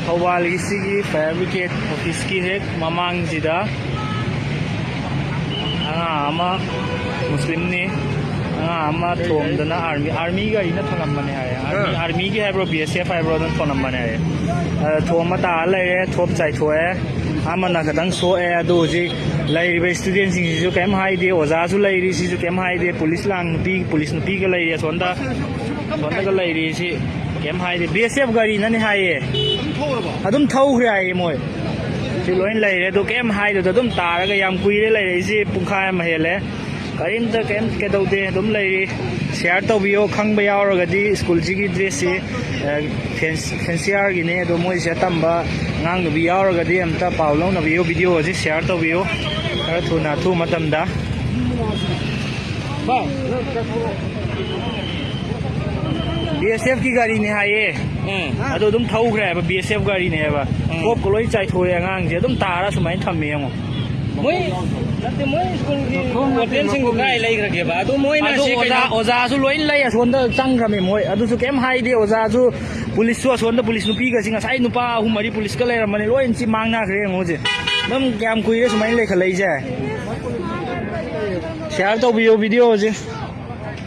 थौबालगी fire brigade office की हेक ममांगसिदा मुस्लिम ने थोमदना army गाड़ी थोनमने आर्मी की है BSF है थोनमने थोम ता लेरे थोप चाइथोए आमना खतंग सोए स्टूडेंट कैम हाइदे ओजासु लेरी कैम हाइदे पुलिस नुपी का लेरी सोंदा लेरी कैम हाइदे BSF गाड़ी नने हाइए अदुम थौख्रे हाइए मोय लोन लेरे दो कैम हाइदो अदुम तारगा याम कुइरे लेरे पुंखाय अमा हेले करीमता कैम केदौदे अदुम लेरी शेयर तौबियो खंगबा यावरगदी स्कूल की ड्रेस से फेंसियर गिने अदो मोय से तंबा ngang nubi yauragadi amta paulo nabiyo video ji share tawbiyo khara thuna thu matamda ba BSF की गाड़ी ने हाये अदो दुम थौख्रे बा BSF गाड़ी ने बा कोप को लोई चाइ थोय ngang je dum tara sumai thamme yango moi नते moi school की होटल सिंग को गाय लै रखे बा अदो moi ना से ओजा सु लोइन लै असोंदा चंग्रमे moi अदु सु केम हाइदे ओजा सु पुलिस सु असोंदा पुलिस नुपी का सिंग साइ नुपा अहु मरी पुलिस का लेर मने लोइन सि मांगना खरे ngोजे नम क्याम कुइरे सुमाइ लेख लै जे शेयर तो वीडियो जे